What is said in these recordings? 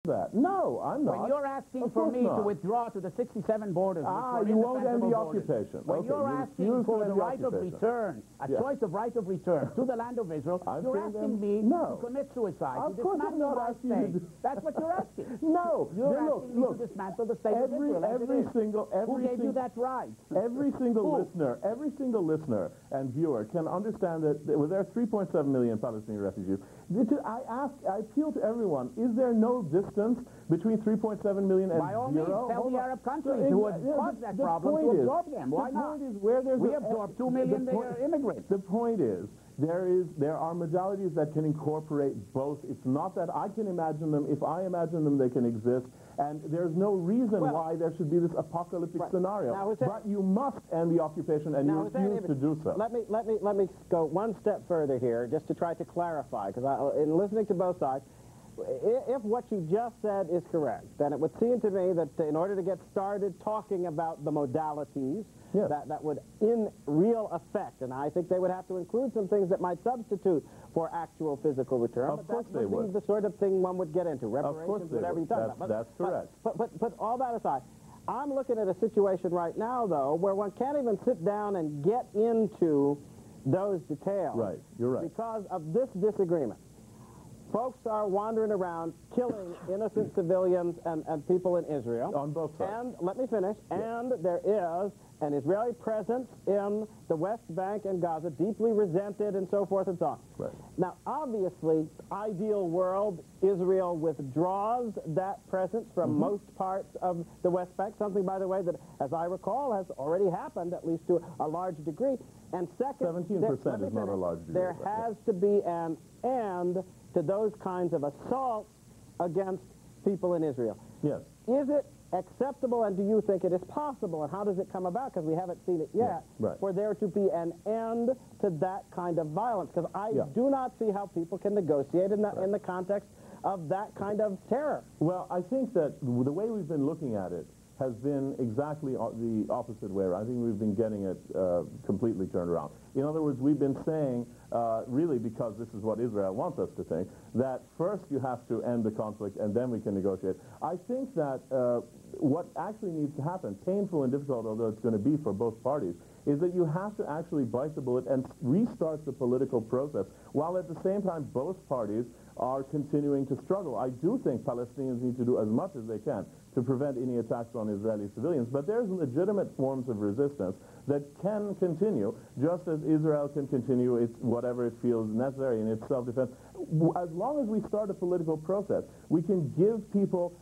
that. No, I'm not. When you're asking for me to withdraw to the 67 borders, you won't end the occupation. When you're asking for the right of return, a choice of right of return to the land of Israel, you're asking me to commit suicide, to dismantle my state. That's what you're asking. No, you're asking me to dismantle the state of Israel. Who gave you that right? Every single listener and viewer can understand that there are 3.7 million Palestinian refugees. I appeal to everyone, is there no distance between 3.7 million and by all zero? Means, tell the Arab countries who have caused that problem to absorb them. Why not? We absorb 2 million immigrants. The point is, there are modalities that can incorporate both. It's not that I can imagine them. If I imagine them, they can exist. And there's no reason why there should be this apocalyptic scenario. Now, but you must end the occupation, and you refuse to do so. Let me go one step further here, just to try to clarify, because in listening to both sides, if what you just said is correct, then it would seem to me that in order to get started talking about the modalities, that would, in real effect, and I think they would have to include some things that might substitute for actual physical return. Of course they would. The sort of thing one would get into, reparations, whatever you talk about. That's correct. But all that aside, I'm looking at a situation right now, though, where one can't even sit down and get into those details. Right, you're right. Because of this disagreement. Folks are wandering around killing innocent civilians and people in Israel. On both sides. And, let me finish, and there is an Israeli presence in the West Bank and Gaza, deeply resented and so forth and so on. Right. Now, obviously, ideal world, Israel withdraws that presence from most parts of the West Bank, something, by the way, that, as I recall, has already happened, at least to a large degree. And second, 17% is not a large degree. There has to be an end to those kinds of assaults against people in Israel. Yes. Is it acceptable, and do you think it is possible, and how does it come about, because we haven't seen it yet, for there to be an end to that kind of violence? Because I do not see how people can negotiate in the context of that kind of terror. Well, I think that the way we've been looking at it has been exactly the opposite way around. I think we've been getting it completely turned around. In other words, we've been saying, really because this is what Israel wants us to think, that first you have to end the conflict and then we can negotiate. I think that what actually needs to happen, painful and difficult although it's going to be for both parties, is that you have to actually bite the bullet and restart the political process, while at the same time both parties are continuing to struggle. I do think Palestinians need to do as much as they can to prevent any attacks on Israeli civilians, but there's legitimate forms of resistance that can continue, just as Israel can continue whatever it feels necessary in its self-defense. As long as we start a political process, we can give people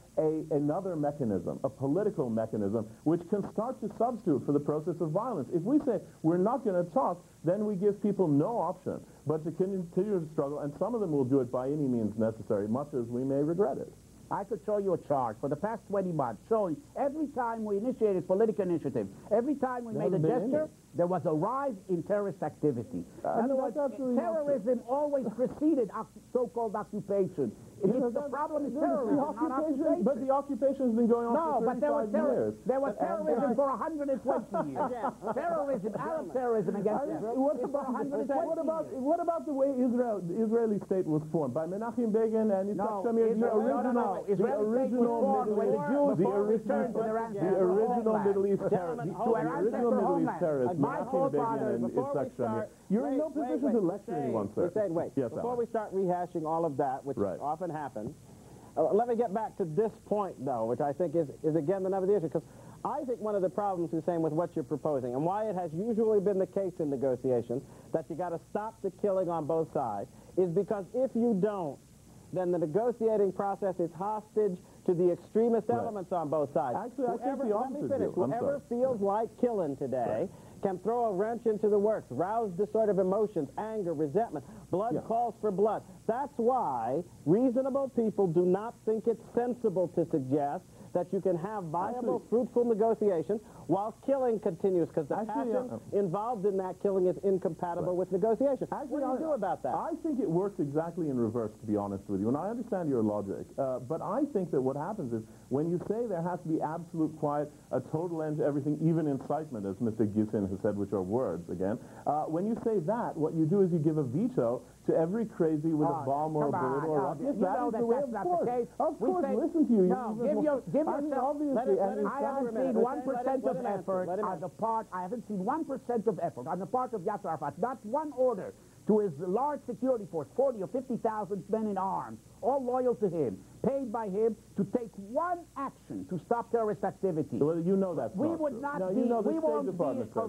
another mechanism, a political mechanism, which can start to substitute for the process of violence. If we say we're not going to talk, then we give people no option but to continue to struggle, and some of them will do it by any means necessary, much as we may regret it. I could show you a chart for the past 20 months showing every time we initiated political initiative, every time we made a gesture, there was a rise in terrorist activity. Terrorism always preceded so-called occupation. The problem is terrorism, not occupation. But the occupation has been going on for 35 years. There was terrorism for 120 years. Terrorism, Arab terrorism against Israel, what about the way the Israeli state was formed? By Menachem Begin and Yitzhak Shamir, the original Middle East terrorists, Menachem Begin and Yitzhak Shamir. You're in no position to lecture anyone, sir. Before we start rehashing all of that, which often happens, let me get back to this point, though, which I think is again the nub of the issue, because I think one of the problems, Hussein, with what you're proposing, and why it has usually been the case in negotiations, that you got to stop the killing on both sides, is because if you don't, then the negotiating process is hostage to the extremist elements on both sides. Actually, I think the opposite view. Whoever feels like killing today can throw a wrench into the works, rouse this sort of emotions, anger, resentment. Blood calls for blood. That's why reasonable people do not think it's sensible to suggest that you can have viable, fruitful negotiations while killing continues, because the passion involved in that killing is incompatible with negotiation. What do you do about that? I think it works exactly in reverse, to be honest with you, and I understand your logic, but I think that what happens is when you say there has to be absolute quiet, a total end to everything, even incitement, as Mr. Gissin has said, which are words again. When you say that, what you do is you give a veto to every crazy with a bomb or a bullet or a rocket. Yes, that is the way, of course. Of course, listen to you. No, give yourself. I haven't seen 1% of effort on the part. I haven't seen 1% of effort on the part of Yasser Arafat. Not one order to his large security force, 40 or 50,000 men in arms, all loyal to him, paid by him to take one action to stop terrorist activity. Well, you know that's we would not no, be, you know we won't be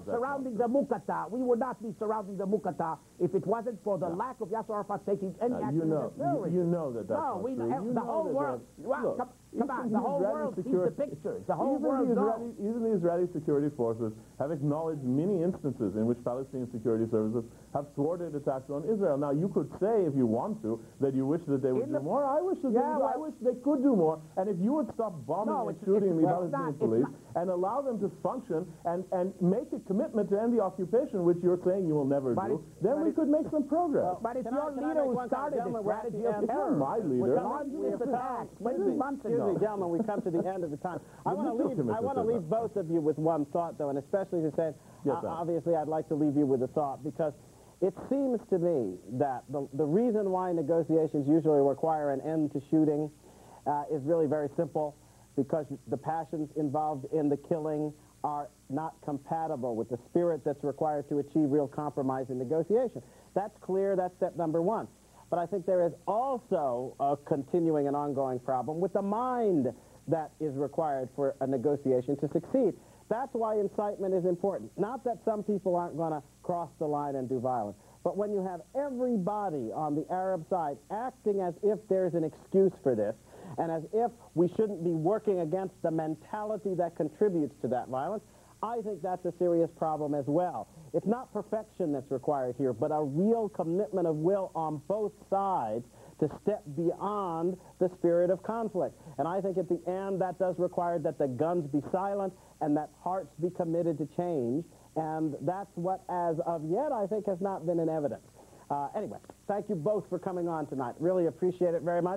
surrounding the Muqata. We would not be surrounding the Muqata if it wasn't for the lack of Yasser Arafat taking any action against terrorism. You know that that's no, we true. the whole world. Wow, come on, the whole world sees the pictures. The whole world knows. Even the Israeli security forces have acknowledged many instances in which Palestinian security services have thwarted attacks on Israel. Now, you could say, if you want to, that you wish that they would do more. I wish that I wish they could do more. And if you would stop bombing and shooting the Palestinian police and allow them to function and make a commitment to end the occupation, which you're saying you will never do, then we could make some progress. But it's your leader who started this strategy of terror. My leader. Excuse me, gentlemen, we come to the end of the time. I want to leave both of you with one thought, though, and especially to say, obviously, I'd like to leave you with a thought, because it seems to me that the reason why negotiations usually require an end to shooting is really very simple, because the passions involved in the killing are not compatible with the spirit that's required to achieve real compromise in negotiation. That's clear. That's step number one. But I think there is also a continuing and ongoing problem with the mind that is required for a negotiation to succeed. That's why incitement is important. Not that some people aren't going to cross the line and do violence, but when you have everybody on the Arab side acting as if there's an excuse for this, and as if we shouldn't be working against the mentality that contributes to that violence, I think that's a serious problem as well. It's not perfection that's required here, but a real commitment of will on both sides to step beyond the spirit of conflict. And I think at the end that does require that the guns be silent and that hearts be committed to change. And that's what, as of yet, I think has not been in evidence. Anyway, thank you both for coming on tonight. Really appreciate it very much.